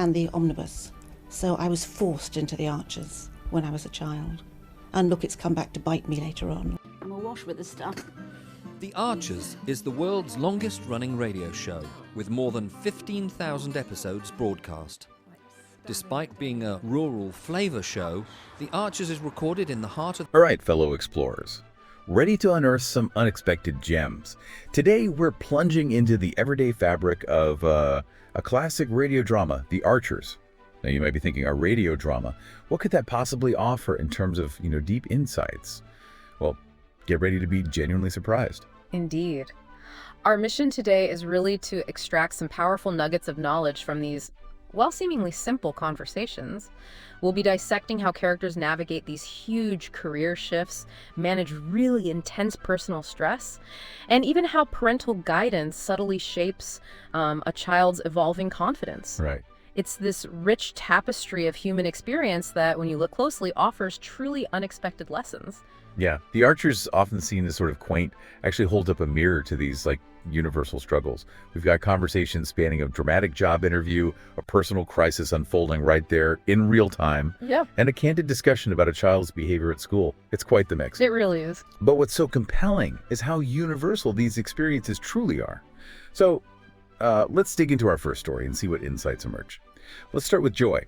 and the omnibus. So I was forced into the Archers when I was a child. And look, it's come back to bite me later on. I'm awash with this stuff. The Archers is the world's longest-running radio show, with more than 15,000 episodes broadcast. Despite being a rural flavor show, The Archers is recorded in the heart of... All right, fellow explorers. Ready to unearth some unexpected gems. Today, we're plunging into the everyday fabric of a classic radio drama, The Archers. Now, you might be thinking, a radio drama, what could that possibly offer in terms of, deep insights? Well, get ready to be genuinely surprised. Indeed. Our mission today is really to extract some powerful nuggets of knowledge from these, well, seemingly simple conversations. We'll be dissecting how characters navigate these huge career shifts, manage really intense personal stress, and even how parental guidance subtly shapes a child's evolving confidence. Right. It's this rich tapestry of human experience that, when you look closely, offers truly unexpected lessons. Yeah, The Archers, often seen as sort of quaint, actually holds up a mirror to these, universal struggles. We've got conversations spanning a dramatic job interview, a personal crisis unfolding right there in real time, and a candid discussion about a child's behavior at school. It's quite the mix. It really is. But what's so compelling is how universal these experiences truly are. So, let's dig into our first story and see what insights emerge. Let's start with Joy.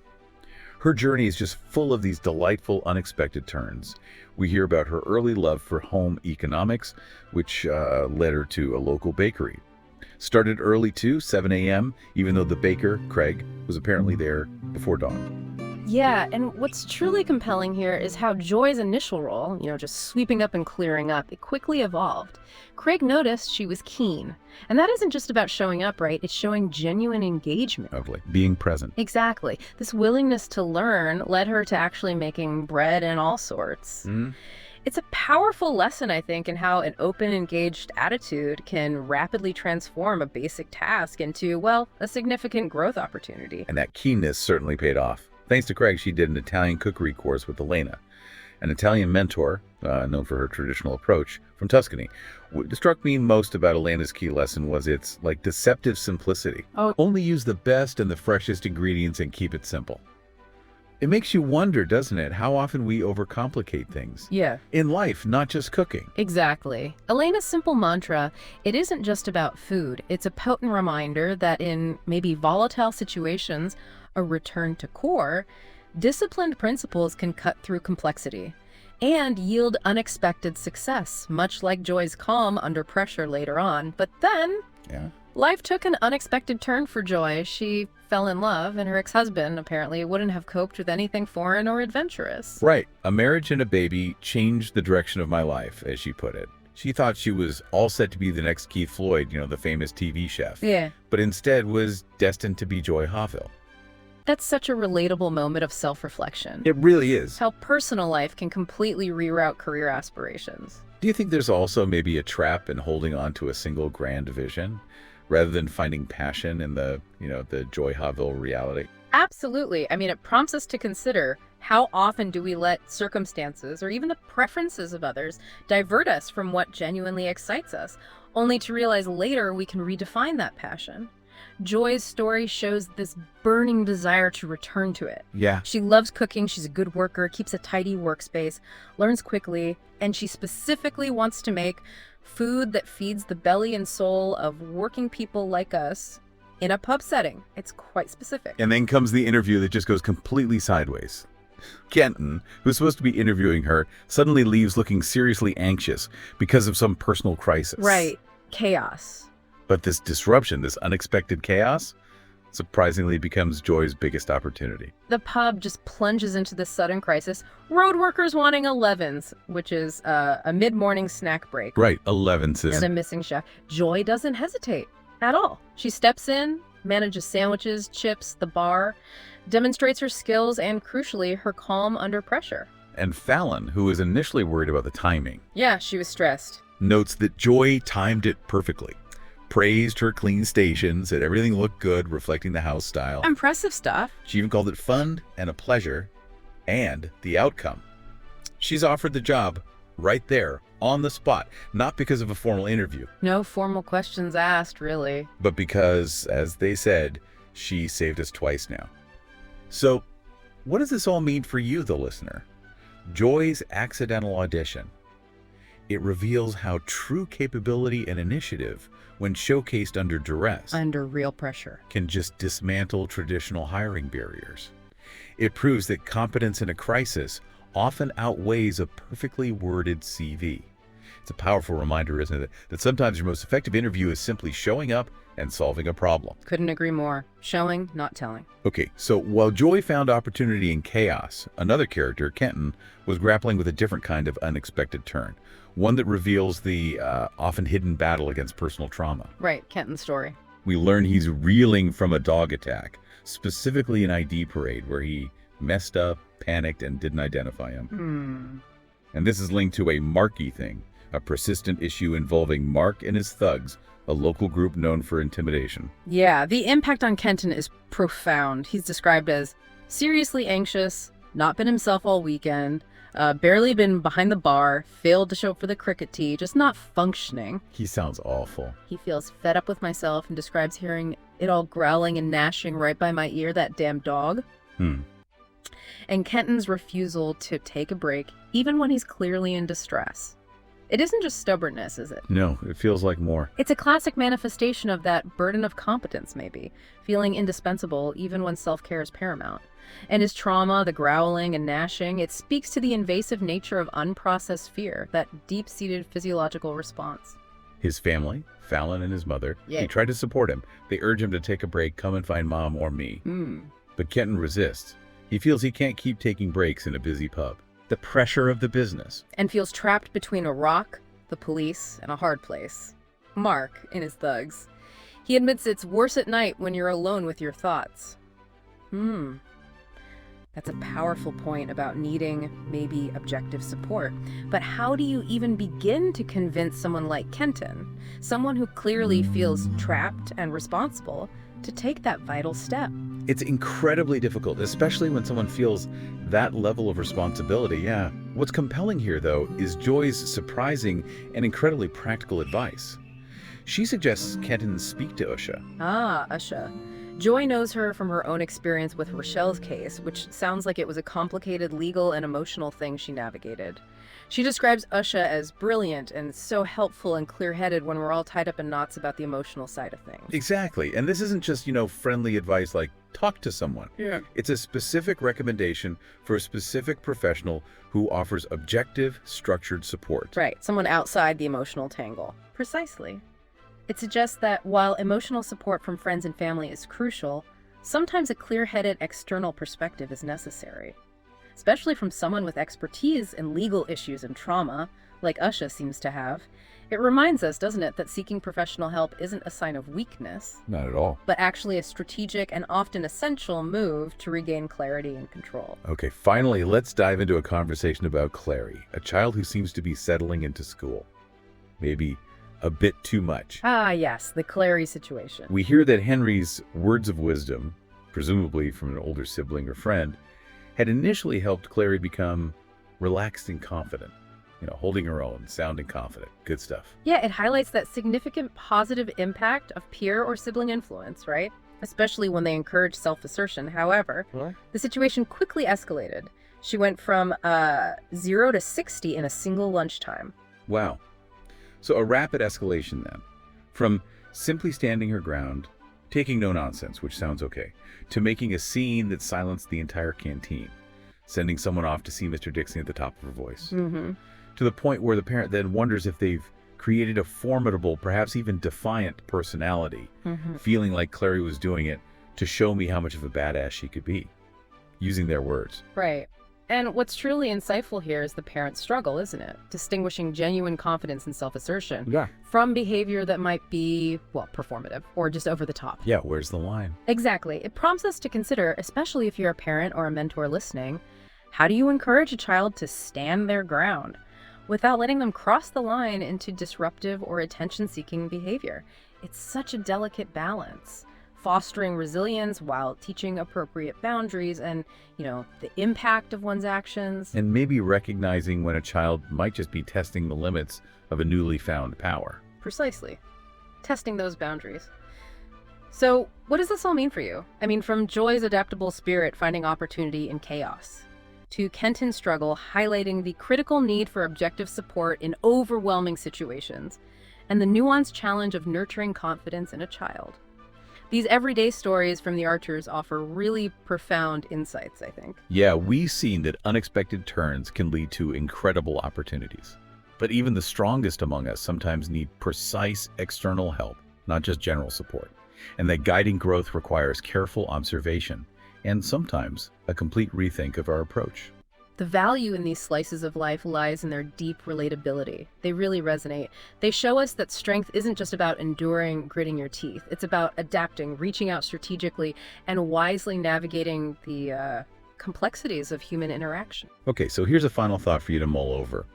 Her journey is just full of these delightful, unexpected turns. We hear about her early love for home economics, which led her to a local bakery. Started early too, 7 a.m., even though the baker, Craig, was apparently there before dawn. Yeah, and what's truly compelling here is how Joy's initial role, just sweeping up and clearing up, it quickly evolved. Craig noticed she was keen. And that isn't just about showing up, right? It's showing genuine engagement. Lovely. Being present. Exactly. This willingness to learn led her to actually making bread and all sorts. It's a powerful lesson, I think, in how an open, engaged attitude can rapidly transform a basic task into, well, a significant growth opportunity. And that keenness certainly paid off. Thanks to Craig, she did an Italian cookery course with Elena, an Italian mentor, known for her traditional approach, from Tuscany. What struck me most about Elena's key lesson was its, deceptive simplicity. Only use the best and the freshest ingredients and keep it simple. It makes you wonder, doesn't it, how often we overcomplicate things. Yeah. In life, not just cooking. Exactly. Elena's simple mantra, it isn't just about food. It's a potent reminder that in maybe volatile situations, a return to core, disciplined principles can cut through complexity and yield unexpected success, much like Joy's calm under pressure later on. But then, life took an unexpected turn for Joy. She fell in love, and her ex-husband apparently wouldn't have coped with anything foreign or adventurous. Right. A marriage and a baby changed the direction of my life, as she put it. She thought she was all set to be the next Keith Floyd, the famous TV chef. Yeah. But instead was destined to be Joy Hoffel. That's such a relatable moment of self-reflection. It really is. How personal life can completely reroute career aspirations. Do you think there's also maybe a trap in holding on to a single grand vision, rather than finding passion in the Joy Hoffel reality? Absolutely. I mean, it prompts us to consider, how often do we let circumstances or even the preferences of others divert us from what genuinely excites us, only to realize later we can redefine that passion? Joy's story shows this burning desire to return to it. Yeah. She loves cooking, she's a good worker, keeps a tidy workspace, learns quickly, and she specifically wants to make food that feeds the belly and soul of working people like us in a pub setting. It's quite specific. And then comes the interview that just goes completely sideways. Kenton, who's supposed to be interviewing her, suddenly leaves looking seriously anxious because of some personal crisis. Right. Chaos. But this disruption, this unexpected chaos, surprisingly becomes Joy's biggest opportunity. The pub just plunges into this sudden crisis. Road workers wanting 11s, which is a mid-morning snack break. Right, 11s. And a missing chef. Joy doesn't hesitate at all. She steps in, manages sandwiches, chips, the bar, demonstrates her skills, and crucially, her calm under pressure. And Fallon, who was initially worried about the timing, yeah, she was stressed, notes that Joy timed it perfectly. Praised her clean station, said everything looked good, reflecting the house style. Impressive stuff. She even called it fun and a pleasure, and the outcome. She's offered the job right there, on the spot, not because of a formal interview. No formal questions asked, really. But because, as they said, she saved us twice now. So, what does this all mean for you, the listener? Joy's accidental audition. It reveals how true capability and initiative, when showcased under duress, Under real pressure. can just dismantle traditional hiring barriers. It proves that competence in a crisis often outweighs a perfectly worded CV. It's a powerful reminder, isn't it, that sometimes your most effective interview is simply showing up and solving a problem. Couldn't agree more. Showing, not telling. Okay, so while Joy found opportunity in chaos, another character, Kenton, was grappling with a different kind of unexpected turn. One that reveals the often hidden battle against personal trauma. Right, Kenton's story. We learn he's reeling from a dog attack, specifically an ID parade where he messed up, panicked, and didn't identify him. And this is linked to a Marky thing, a persistent issue involving Mark and his thugs, a local group known for intimidation. Yeah, the impact on Kenton is profound. He's described as seriously anxious, not been himself all weekend, barely been behind the bar, failed to show up for the cricket tee, just not functioning. He sounds awful. He feels fed up with myself and describes hearing it all growling and gnashing right by my ear, that damn dog. And Kenton's refusal to take a break, even when he's clearly in distress. It isn't just stubbornness, is it? No, it feels like more. It's a classic manifestation of that burden of competence, maybe, feeling indispensable even when self-care is paramount. And his trauma, the growling and gnashing, it speaks to the invasive nature of unprocessed fear, that deep-seated physiological response. His family, Fallon and his mother, Yeah. they try to support him. They urge him to take a break, come and find Mom or me. But Kenton resists. He feels he can't keep taking breaks in a busy pub. The pressure of the business. And feels trapped between a rock, the police, and a hard place. Mark, in his thugs. He admits it's worse at night when you're alone with your thoughts. That's a powerful point about needing, maybe, objective support. But how do you even begin to convince someone like Kenton, someone who clearly feels trapped and responsible, to take that vital step? It's incredibly difficult, especially when someone feels that level of responsibility, yeah. What's compelling here, though, is Joy's surprising and incredibly practical advice. She suggests Kenton speak to Usha. Ah, Usha. Joy knows her from her own experience with Rochelle's case, which sounds like it was a complicated legal and emotional thing she navigated. She describes Usha as brilliant and so helpful and clear-headed when we're all tied up in knots about the emotional side of things. Exactly. And this isn't just, friendly advice like talk to someone. Yeah. It's a specific recommendation for a specific professional who offers objective, structured support. Right, someone outside the emotional tangle. Precisely. It suggests that while emotional support from friends and family is crucial, sometimes a clear-headed external perspective is necessary. Especially from someone with expertise in legal issues and trauma, like Usha seems to have. It reminds us, doesn't it, that seeking professional help isn't a sign of weakness, Not at all. but actually a strategic and often essential move to regain clarity and control. Okay, finally, let's dive into a conversation about Clary, a child who seems to be settling into school. Maybe a bit too much. Ah, yes, the Clary situation. We hear that Henry's words of wisdom, presumably from an older sibling or friend, had initially helped Clary become relaxed and confident. Holding her own, sounding confident. Good stuff. Yeah, it highlights that significant positive impact of peer or sibling influence, right? Especially when they encourage self-assertion. However, the situation quickly escalated. She went from 0 to 60 in a single lunchtime. Wow. So a rapid escalation then. From simply standing her ground, taking no nonsense, which sounds okay, to making a scene that silenced the entire canteen, sending someone off to see Mr. Dixon at the top of her voice. To the point where the parent then wonders if they've created a formidable, perhaps even defiant personality, feeling like Clary was doing it to show me how much of a badass she could be, using their words. Right. And what's truly insightful here is the parent's struggle, isn't it? Distinguishing genuine confidence and self-assertion from behavior that might be, well, performative or just over the top. Yeah, where's the line? Exactly. It prompts us to consider, especially if you're a parent or a mentor listening, how do you encourage a child to stand their ground without letting them cross the line into disruptive or attention-seeking behavior? It's such a delicate balance, fostering resilience while teaching appropriate boundaries and, the impact of one's actions. And maybe recognizing when a child might just be testing the limits of a newly found power. Precisely. Testing those boundaries. So what does this all mean for you? I mean, from Joy's adaptable spirit finding opportunity in chaos, to Kenton's struggle highlighting the critical need for objective support in overwhelming situations, and the nuanced challenge of nurturing confidence in a child. These everyday stories from the Archers offer really profound insights, I think. Yeah, we've seen that unexpected turns can lead to incredible opportunities. But even the strongest among us sometimes need precise external help, not just general support. And that guiding growth requires careful observation and sometimes a complete rethink of our approach. The value in these slices of life lies in their deep relatability. They really resonate. They show us that strength isn't just about enduring, gritting your teeth. It's about adapting, reaching out strategically, and wisely navigating the complexities of human interaction. Okay, so here's a final thought for you to mull over.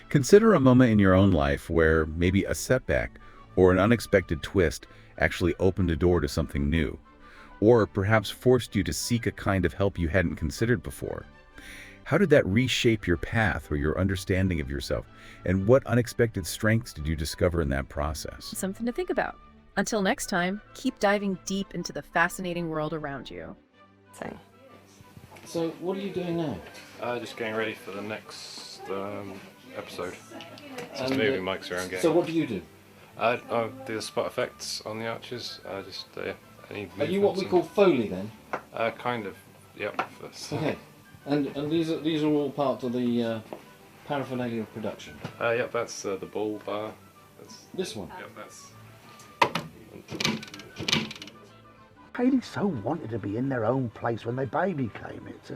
Consider a moment in your own life where maybe a setback or an unexpected twist actually opened a door to something new, or perhaps forced you to seek a kind of help you hadn't considered before. How did that reshape your path or your understanding of yourself? And what unexpected strengths did you discover in that process? Something to think about. Until next time, keep diving deep into the fascinating world around you. So what are you doing now? Just getting ready for the next episode. Just moving mics around. So what do you do? I do the spot effects on the Archers. Any Are you what we movements call Foley then? and- kind of. Yep. Okay. And these are all part of the paraphernalia of production. Yep. That's the ball bar. That's, This one. yep. That's. Haley so wanted to be in their own place when their baby came. It's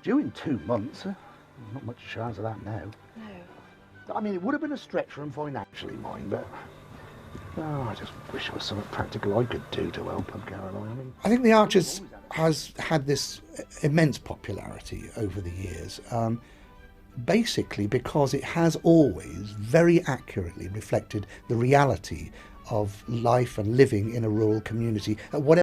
due in 2 months. Not much chance of that now. No. I mean, it would have been a stretch for them financially, mind, but I just wish there was something practical I could do to help them, Caroline. I mean, I think The Archers has had this immense popularity over the years, basically because it has always very accurately reflected the reality of life and living in a rural community at whatever